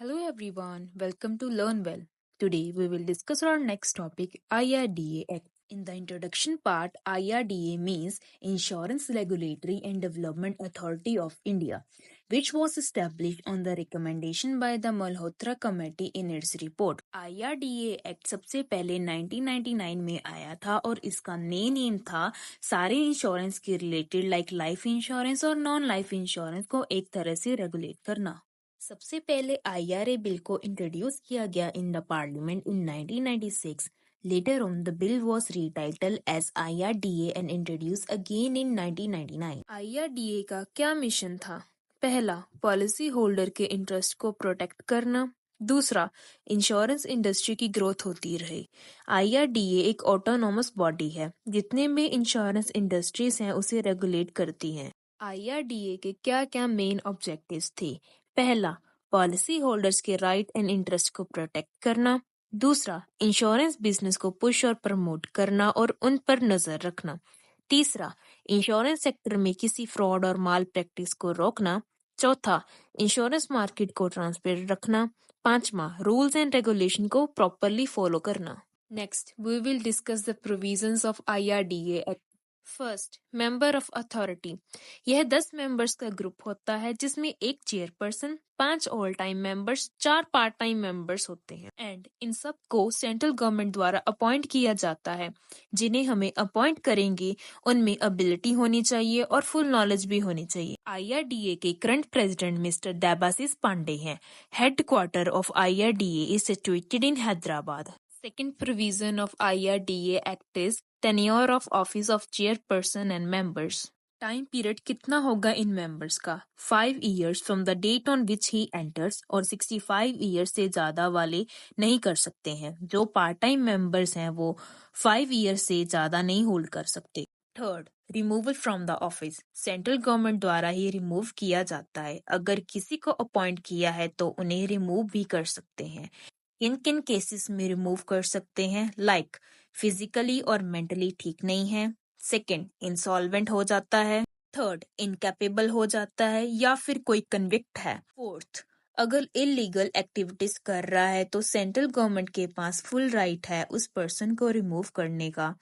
Hello everyone, welcome to Learn Well. Today we will discuss our next topic IRDA Act. In the introduction part, IRDA means Insurance Regulatory and Development Authority of India, which was established on the recommendation by the Malhotra Committee in its report. IRDA Act सबसे पहले 1999 में आया था और इसका नए name था सारे इंश्योरेंस के रिलेटेड लाइक लाइफ इंश्योरेंस और नॉन लाइफ इंश्योरेंस को एक तरह से रेगुलेट करना। सबसे पहले आईआरए बिल को इंट्रोड्यूस किया गया in the parliament in 1996. Later on, the bill was retitled as IRDA and introduced again in 1999. IRDA का क्या मिशन था? पहला, पॉलिसी होल्डर के इंटरेस्ट को प्रोटेक्ट करना। दूसरा, इंश्योरेंस इंडस्ट्री की ग्रोथ होती रहे। आईआरडीए एक ऑटोनोमस बॉडी है, जितने में इंश्योरेंस इंडस्ट्रीज हैं उसे रेगुलेट करती हैं। आईआरडीए के क्या क्या मेन ऑब्जेक्टिव्स थे? पहला, पॉलिसी होल्डर्स के राइट एंड इंटरेस्ट को प्रोटेक्ट करना। दूसरा, इंश्योरेंस बिजनेस को पुश और प्रमोट करना और उन पर नजर रखना। तीसरा, इंश्योरेंस सेक्टर में किसी फ्रॉड और माल प्रैक्टिस को रोकना। चौथा, इंश्योरेंस मार्केट को ट्रांसपेरेंट रखना। पांचवा, रूल्स एंड रेगुलेशन को प्रॉपरली फॉलो करना। Next, we will discuss the provisions of IRDA act. First, member of authority. यह 10 मेंबर्स का ग्रुप होता है जिसमें एक chairperson, 5 all time members, 4 part time members होते हैं एंड इन सब को सेंट्रल गवर्नमेंट द्वारा अपॉइंट किया जाता है। जिन्हें हमें अपॉइंट करेंगे उनमें एबिलिटी होनी चाहिए और फुल नॉलेज भी होनी चाहिए। आईआरडीए के current president mister Debasis Pandey हैं। Headquarter of IRDA is situated in Hyderabad. Second provision of IRDA Act is tenure of office of chairperson and members. Time period कितना होगा इन मेंबर्स का? 5 years from the date on which he enters और 65 years से ज्यादा वाले नहीं कर सकते हैं। जो पार्ट टाइम मेंबर्स हैं वो 5 years से ज्यादा नहीं होल्ड कर सकते। Third, removal from the office. Central government द्वारा ही रिमूव किया जाता है। अगर किसी को अपॉइंट किया है तो उन्हें रिमूव भी कर सकते हैं। किन किन केसेस में रिमूव कर सकते हैं? लाइक फिजिकली और मेंटली ठीक नहीं है। सेकंड, इंसॉल्वेंट हो जाता है। थर्ड, इनकैपेबल हो जाता है या फिर कोई कन्विक्ट है। फोर्थ, अगर इलीगल एक्टिविटीज कर रहा है तो सेंट्रल गवर्नमेंट के पास फुल राइट है उस पर्सन को रिमूव करने का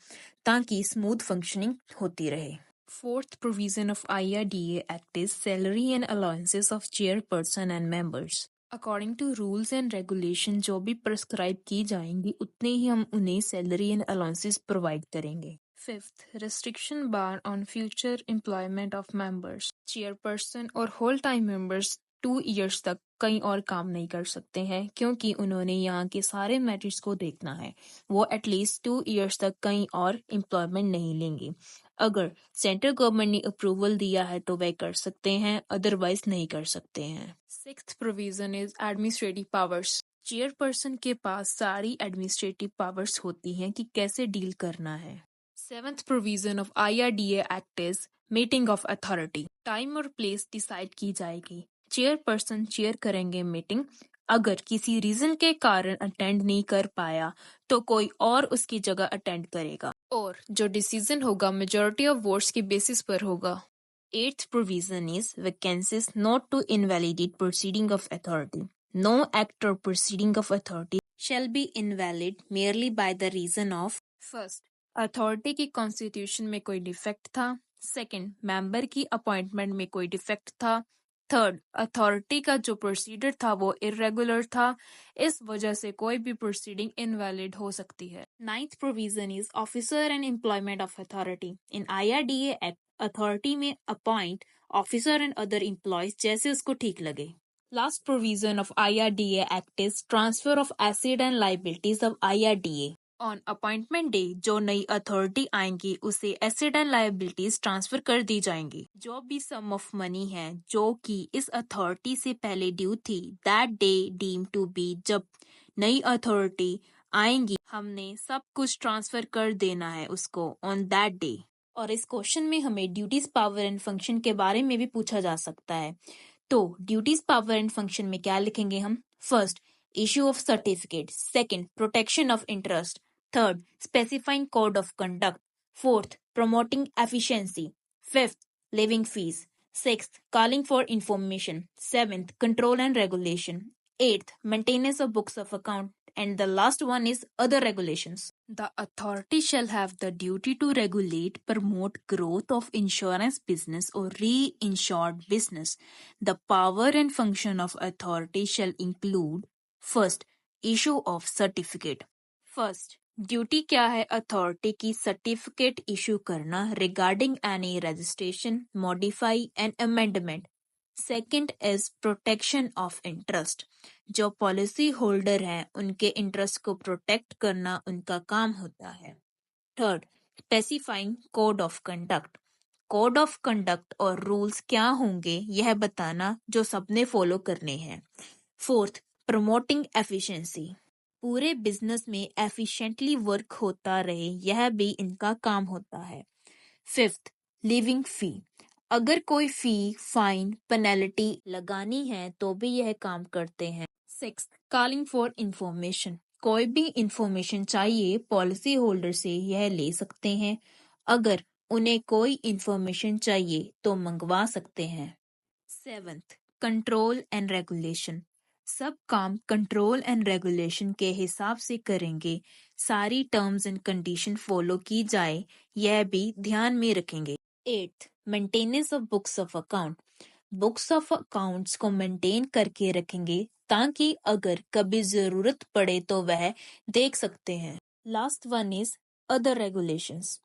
ताकि स्मूथ फंक्शनिंग होती रहे। Fourth provision of IRDA Act is salary and allowances of chairperson and members. According to rules and regulation जो भी प्रिस्क्राइब की जाएंगी उतने ही हम उन्हें सैलरी एंड अलाउंसेस प्रोवाइड करेंगे। Fifth, restriction bar on future employment of members. Chairperson और होल टाइम मेंबर्स 2 years तक कहीं और काम नहीं कर सकते हैं क्योंकि उन्होंने यहाँ के सारे मैटर्स को देखना है। वो एटलीस्ट 2 years तक कहीं और एम्प्लॉयमेंट नहीं लेंगे। अगर सेंट्रल गवर्नमेंट ने अप्रूवल दिया है तो वह कर सकते हैं, अदरवाइज नहीं कर सकते हैं। Sixth provision is administrative powers. Chairperson के पास सारी एडमिनिस्ट्रेटिव पावर्स होती हैं कि कैसे डील करना है। Seventh provision of IRDA act is meeting of authority. Time और प्लेस डिसाइड की जाएगी। चेयरपर्सन चेयर करेंगे मीटिंग। अगर किसी रीजन के कारण अटेंड नहीं कर पाया तो कोई और उसकी जगह अटेंड करेगा और जो डिसीजन होगा मेजॉरिटी ऑफ वोट्स की बेसिस पर होगा। Eighth provision is vacancies not to invalidate proceeding of authority. No act or proceeding of authority shall be invalid merely by the reason of first, authority की constitution में कोई defect था। Second, member की appointment में कोई defect था। Third, authority का जो प्रोसीडर था वो इरेगुलर था। इस वजह से कोई भी प्रोसीडिंग इनवैलिड हो सकती है। Ninth provision is officer and employment of authority. In IRDA act authority में appoint officer and other employees जैसे उसको ठीक लगे। Last provision of IRDA act is transfer of asset and liabilities of IRDA. On appointment day जो नई authority आएंगी उसे asset and liabilities transfer कर दी जाएंगी। जो भी सम ऑफ मनी है जो कि इस अथॉरिटी से पहले ड्यू थी that day deem to be, जब नई अथॉरिटी आएंगी हमने सब कुछ ट्रांसफर कर देना है उसको ऑन दैट डे। और इस क्वेश्चन में हमें ड्यूटीज पावर एंड फंक्शन के बारे में भी पूछा जा सकता है। तो ड्यूटीज पावर एंड फंक्शन में क्या लिखेंगे हम? First, issue of certificate. Second, protection of interest. Third, specifying code of conduct. Fourth, promoting efficiency. Fifth, living fees. Sixth, calling for information. Seventh, control and regulation. 8th, maintenance of books of account. And the last one is other regulations. The authority shall have the duty to regulate, promote growth of insurance business or reinsured business. The power and function of authority shall include first, issue of certificate. First, duty क्या है authority की certificate issue करना regarding any registration modify and amendment. Second is protection of interest. जो policy holder हैं उनके interest को protect करना उनका काम होता है. Third, specifying code of conduct. Code of conduct और रूल्स क्या होंगे यह बताना जो सबने फॉलो करने हैं. Fourth, promoting efficiency. पूरे बिजनेस में एफिशिएंटली वर्क होता रहे यह भी इनका काम होता है. फिफ्थ, लिविंग फी. अगर कोई फी फाइन पेनल्टी लगानी है तो भी यह काम करते हैं. Six, calling for information. कोई भी इंफॉर्मेशन चाहिए पॉलिसी होल्डर से यह ले सकते हैं. अगर उन्हें कोई इंफॉर्मेशन चाहिए तो मंगवा सकते हैं. Seventh, control and regulation. सब काम कंट्रोल एंड रेगुलेशन के हिसाब से करेंगे. सारी टर्म्स एंड कंडीशन फॉलो की जाए यह भी ध्यान में रखेंगे. Eighth, maintenance of books of account. Books of accounts को मेंटेन करके रखेंगे ताकि अगर कभी जरूरत पड़े तो वह देख सकते हैं. Last one is other regulations.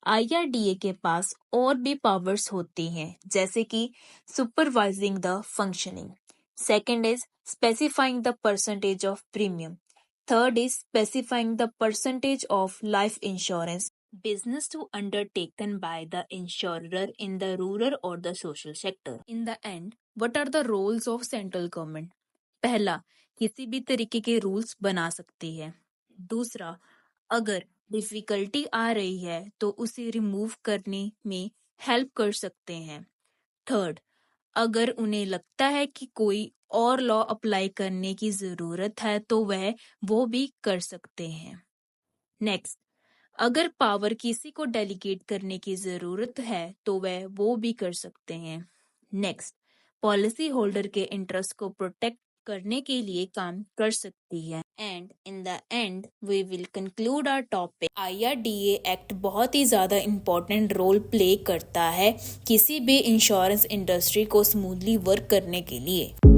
IRDA के पास और भी पावर्स होती हैं जैसे कि supervising the functioning. Second is specifying the percentage of premium. Third is specifying the percentage of life insurance business to undertaken by the insurer in the rural or the social sector. In the end, what are the roles of central government? पहला, किसी भी तरीके के rules बना सकती है. दूसरा, अगर डिफिकल्टी आ रही है तो उसे रिमूव करने में हेल्प कर सकते हैं. थर्ड, अगर उन्हें लगता है कि कोई और लॉ अप्लाई करने की जरूरत है तो वह वो भी कर सकते हैं. नेक्स्ट, अगर पावर किसी को डेलीगेट करने की जरूरत है तो वह वो भी कर सकते हैं. नेक्स्ट, पॉलिसी होल्डर के इंटरेस्ट को प्रोटेक्ट करने के लिए काम कर सकती है. And in the end we will conclude our topic. IRDA act बहुत ही ज़्यादा इम्पोर्टेंट रोल प्ले करता है किसी भी इंश्योरेंस इंडस्ट्री को स्मूथली वर्क करने के लिए.